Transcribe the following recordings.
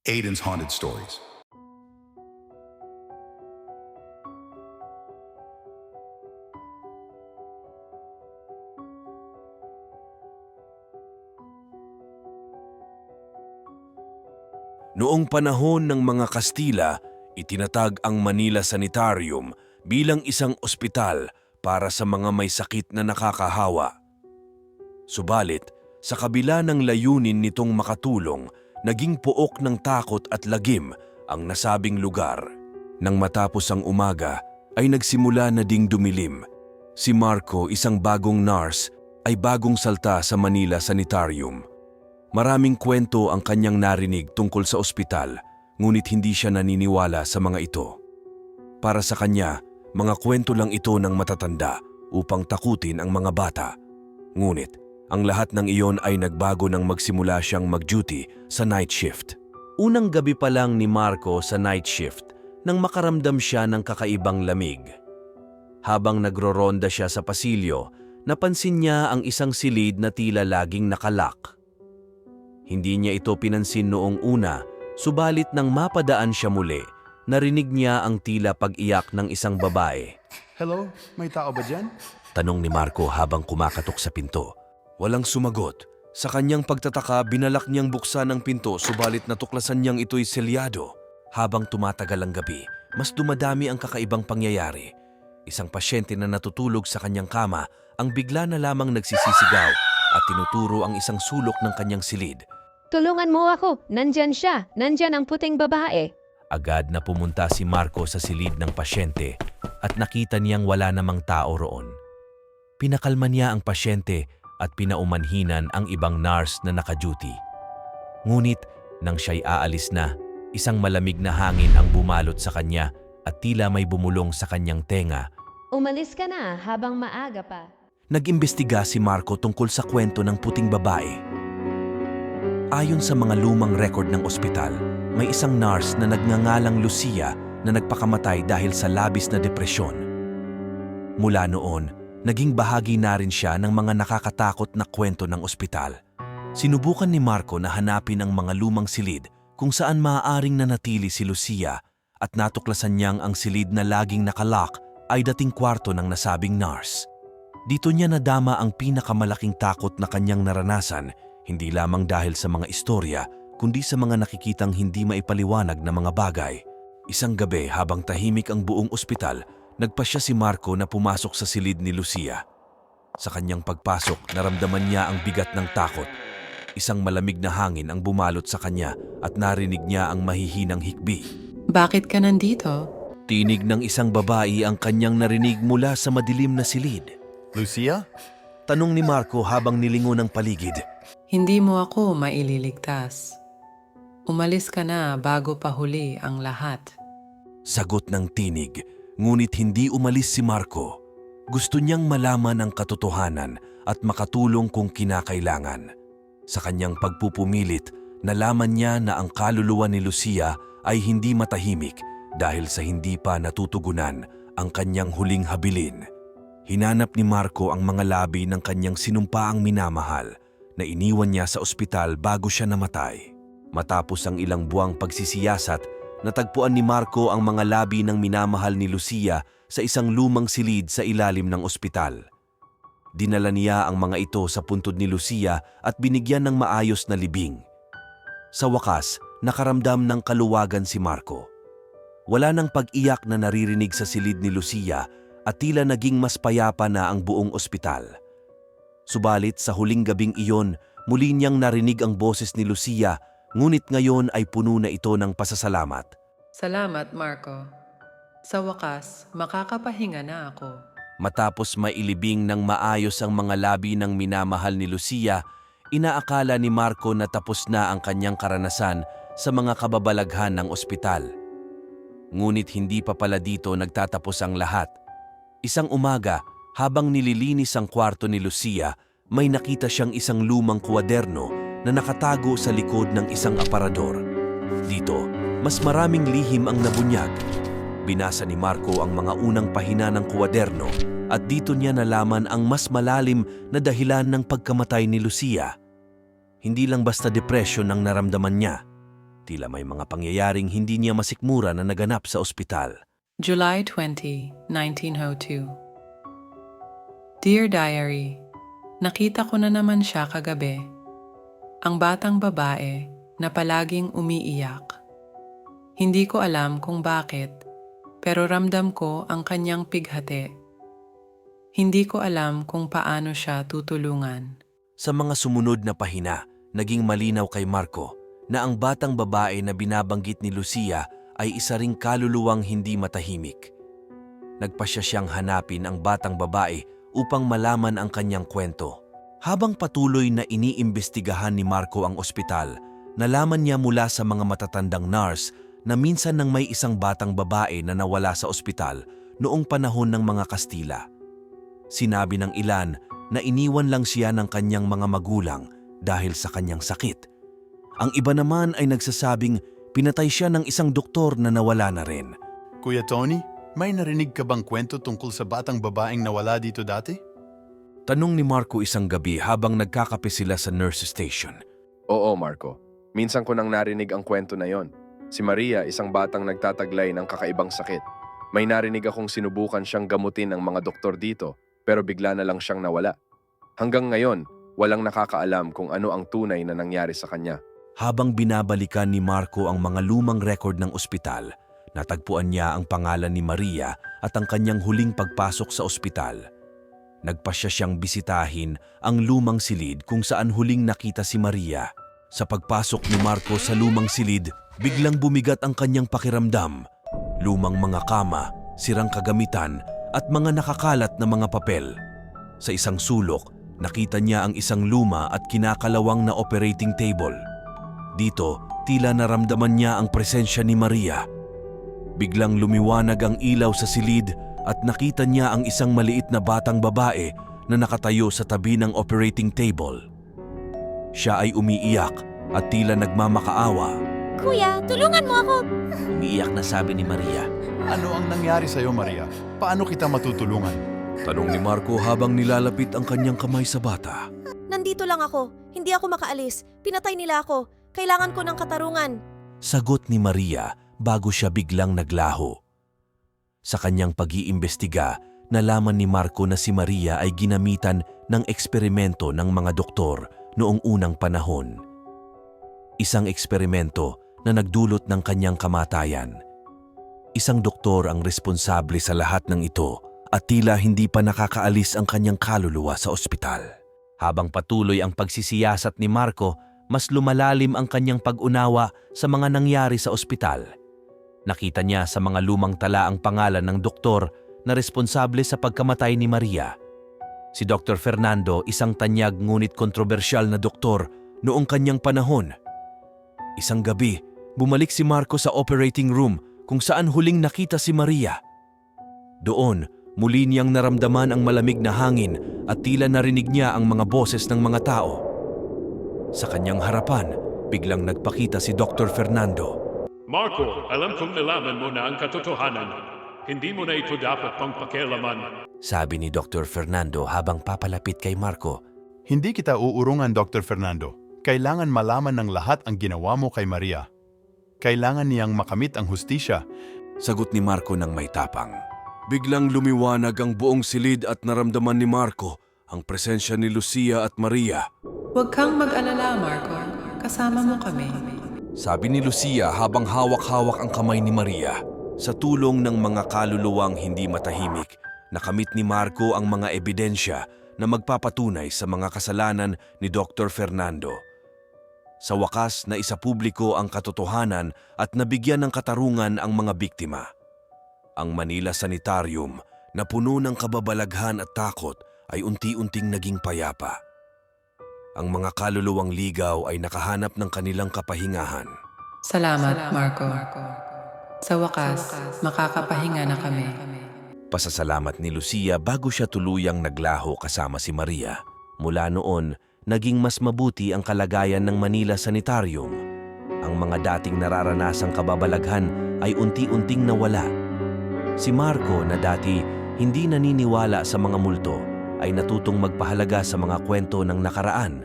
Aiden's Haunted Stories. Noong panahon ng mga Kastila, itinatag ang Manila Sanitarium bilang isang ospital para sa mga may sakit na nakakahawa. Subalit, sa kabila ng layunin nitong makatulong, naging pook ng takot at lagim ang nasabing lugar. Nang matapos ang umaga, ay nagsimula na ding dumilim. Si Marco, isang bagong nurse, ay bagong salta sa Manila Sanitarium. Maraming kwento ang kanyang narinig tungkol sa ospital, ngunit hindi siya naniniwala sa mga ito. Para sa kanya, mga kwento lang ito ng matatanda upang takutin ang mga bata. Ngunit, ang lahat ng iyon ay nagbago nang magsimula siyang mag-duty sa night shift. Unang gabi pa lang ni Marco sa night shift nang makaramdam siya ng kakaibang lamig. Habang nagro-ronda siya sa pasilyo, napansin niya ang isang silid na tila laging nakalak. Hindi niya ito pinansin noong una, subalit nang mapadaan siya muli, narinig niya ang tila pag-iyak ng isang babae. Hello? May tao ba dyan? Tanong ni Marco habang kumakatok sa pinto. Walang sumagot. Sa kanyang pagtataka, binalak niyang buksan ang pinto subalit natuklasan niyang ito'y selyado. Habang tumatagal ang gabi, mas dumadami ang kakaibang pangyayari. Isang pasyente na natutulog sa kanyang kama ang bigla na lamang nagsisisigaw at tinuturo ang isang sulok ng kanyang silid. Tulungan mo ako! Nandyan siya! Nandyan ang puting babae! Agad na pumunta si Marco sa silid ng pasyente at nakita niyang wala namang tao roon. Pinakalma niya ang pasyente at pinaumanhinan ang ibang nurse na naka-duty. Ngunit nang siya'y aalis na, isang malamig na hangin ang bumalot sa kanya at tila may bumulong sa kanyang tenga. Umalis ka na habang maaga pa. Nag-imbestiga si Marco tungkol sa kwento ng puting babae. Ayon sa mga lumang record ng ospital, may isang nurse na nagngangalang Lucia na nagpakamatay dahil sa labis na depresyon. Mula noon, naging bahagi na rin siya ng mga nakakatakot na kwento ng ospital. Sinubukan ni Marco na hanapin ang mga lumang silid kung saan maaaring nanatili si Lucia at natuklasan niyang ang silid na laging nakalock ay dating kwarto ng nasabing nurse. Dito niya nadama ang pinakamalaking takot na kanyang naranasan, hindi lamang dahil sa mga istorya, kundi sa mga nakikitang hindi maipaliwanag na mga bagay. Isang gabi habang tahimik ang buong ospital, nagpasya si Marco na pumasok sa silid ni Lucia. Sa kanyang pagpasok, naramdaman niya ang bigat ng takot. Isang malamig na hangin ang bumalot sa kanya at narinig niya ang mahihinang hikbi. Bakit ka nandito? Tinig ng isang babae ang kanyang narinig mula sa madilim na silid. Lucia? Tanong ni Marco habang nilingon ang paligid. Hindi mo ako maililigtas. Umalis ka na bago pa huli ang lahat. Sagot ng tinig, ngunit hindi umalis si Marco. Gusto niyang malaman ang katotohanan at makatulong kung kinakailangan. Sa kanyang pagpupumilit, nalaman niya na ang kaluluwa ni Lucia ay hindi matahimik dahil sa hindi pa natutugunan ang kanyang huling habilin. Hinanap ni Marco ang mga labi ng kanyang sinumpaang minamahal na iniwan niya sa ospital bago siya namatay. Matapos ang ilang buwang pagsisiyasat, natagpuan ni Marco ang mga labi ng minamahal ni Lucia sa isang lumang silid sa ilalim ng ospital. Dinala niya ang mga ito sa puntod ni Lucia at binigyan ng maayos na libing. Sa wakas, nakaramdam ng kaluwagan si Marco. Wala nang pag-iyak na naririnig sa silid ni Lucia at tila naging mas payapa na ang buong ospital. Subalit sa huling gabing iyon, muli niyang narinig ang boses ni Lucia, ngunit ngayon ay puno na ito ng pasasalamat. Salamat, Marco. Sa wakas, makakapahinga na ako. Matapos mailibing ng maayos ang mga labi ng minamahal ni Lucia, inaakala ni Marco na tapos na ang kanyang karanasan sa mga kababalaghan ng ospital. Ngunit hindi pa pala dito nagtatapos ang lahat. Isang umaga, habang nililinis ang kwarto ni Lucia, may nakita siyang isang lumang kwaderno na nakatago sa likod ng isang aparador. Dito, mas maraming lihim ang nabunyag. Binasa ni Marco ang mga unang pahina ng kwaderno at dito niya nalaman ang mas malalim na dahilan ng pagkamatay ni Lucia. Hindi lang basta depresyon ang naramdaman niya. Tila may mga pangyayaring hindi niya masikmura na naganap sa ospital. July 20, 1902. Dear Diary, nakita ko na naman siya kagabi. Ang batang babae na palaging umiiyak. Hindi ko alam kung bakit, pero ramdam ko ang kanyang pighati. Hindi ko alam kung paano siya tutulungan. Sa mga sumunod na pahina, naging malinaw kay Marco na ang batang babae na binabanggit ni Lucia ay isa ring kaluluwang hindi matahimik. Nagpasya siyang hanapin ang batang babae upang malaman ang kanyang kwento. Habang patuloy na iniimbestigahan ni Marco ang ospital, nalaman niya mula sa mga matatandang nurse na minsan nang may isang batang babae na nawala sa ospital noong panahon ng mga Kastila. Sinabi ng ilan na iniwan lang siya ng kanyang mga magulang dahil sa kanyang sakit. Ang iba naman ay nagsasabing pinatay siya ng isang doktor na nawala na rin. Kuya Tony, may narinig ka bang kwento tungkol sa batang babaeng nawala dito dati? Tanong ni Marco isang gabi habang nagkakape sila sa nurse station. Oo, Marco. Minsan ko nang narinig ang kwento na yon. Si Maria, isang batang nagtataglay ng kakaibang sakit. May narinig akong sinubukan siyang gamutin ng mga doktor dito, pero bigla na lang siyang nawala. Hanggang ngayon, walang nakakaalam kung ano ang tunay na nangyari sa kanya. Habang binabalikan ni Marco ang mga lumang record ng ospital, natagpuan niya ang pangalan ni Maria at ang kanyang huling pagpasok sa ospital. Nagpasya siyang bisitahin ang lumang silid kung saan huling nakita si Maria. Sa pagpasok ni Marco sa lumang silid, biglang bumigat ang kanyang pakiramdam. Lumang mga kama, sirang kagamitan at mga nakakalat na mga papel. Sa isang sulok, nakita niya ang isang luma at kinakalawang na operating table. Dito, tila naramdaman niya ang presensya ni Maria. Biglang lumiwanag ang ilaw sa silid at nakita niya ang isang maliit na batang babae na nakatayo sa tabi ng operating table. Siya ay umiiyak at tila nagmamakaawa. Kuya, tulungan mo ako! Umiiyak na sabi ni Maria. Ano ang nangyari sa'yo, Maria? Paano kita matutulungan? Tanong ni Marco habang nilalapit ang kanyang kamay sa bata. Nandito lang ako. Hindi ako makaalis. Pinatay nila ako. Kailangan ko ng katarungan. Sagot ni Maria bago siya biglang naglaho. Sa kanyang pag-iimbestiga, nalaman ni Marco na si Maria ay ginamitan ng eksperimento ng mga doktor noong unang panahon. Isang eksperimento na nagdulot ng kanyang kamatayan. Isang doktor ang responsable sa lahat ng ito at tila hindi pa nakakaalis ang kanyang kaluluwa sa ospital. Habang patuloy ang pagsisiyasat ni Marco, mas lumalalim ang kanyang pag-unawa sa mga nangyari sa ospital. Nakita niya sa mga lumang tala ang pangalan ng doktor na responsable sa pagkamatay ni Maria. Si Dr. Fernando, isang tanyag ngunit kontrobersyal na doktor noong kanyang panahon. Isang gabi, bumalik si Marco sa operating room kung saan huling nakita si Maria. Doon, muli niyang naramdaman ang malamig na hangin at tila narinig niya ang mga boses ng mga tao. Sa kanyang harapan, biglang nagpakita si Dr. Fernando. Marco, alam kong nalaman mo na ang katotohanan. Hindi mo na ito dapat pang pakialaman. Sabi ni Dr. Fernando habang papalapit kay Marco. Hindi kita uurungan, Dr. Fernando. Kailangan malaman ng lahat ang ginawa mo kay Maria. Kailangan niyang makamit ang hustisya. Sagot ni Marco ng may tapang. Biglang lumiwanag ang buong silid at naramdaman ni Marco ang presensya ni Lucia at Maria. Huwag kang mag-alala, Marco. Kasama mo kami. Sabi ni Lucia habang hawak-hawak ang kamay ni Maria. Sa tulong ng mga kaluluwang hindi matahimik, nakamit ni Marco ang mga ebidensya na magpapatunay sa mga kasalanan ni Dr. Fernando. Sa wakas na isapubliko ang katotohanan at nabigyan ng katarungan ang mga biktima. Ang Manila Sanitarium na puno ng kababalaghan at takot ay unti-unting naging payapa. Ang mga kaluluwang ligaw ay nakahanap ng kanilang kapahingahan. Salamat, Marco. Sa wakas, makakapahinga na kami. Pasasalamat ni Lucia bago siya tuluyang naglaho kasama si Maria. Mula noon, naging mas mabuti ang kalagayan ng Manila Sanitarium. Ang mga dating nararanasang kababalaghan ay unti-unting nawala. Si Marco na dati hindi naniniwala sa mga multo ay natutong magpahalaga sa mga kwento ng nakaraan.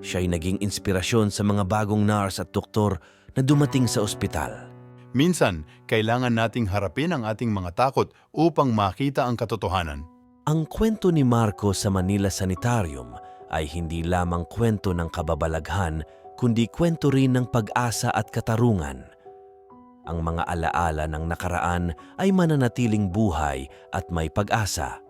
Siya'y naging inspirasyon sa mga bagong nurse at doktor na dumating sa ospital. Minsan, kailangan nating harapin ang ating mga takot upang makita ang katotohanan. Ang kwento ni Marco sa Manila Sanitarium ay hindi lamang kwento ng kababalaghan, kundi kwento rin ng pag-asa at katarungan. Ang mga alaala ng nakaraan ay mananatiling buhay at may pag-asa.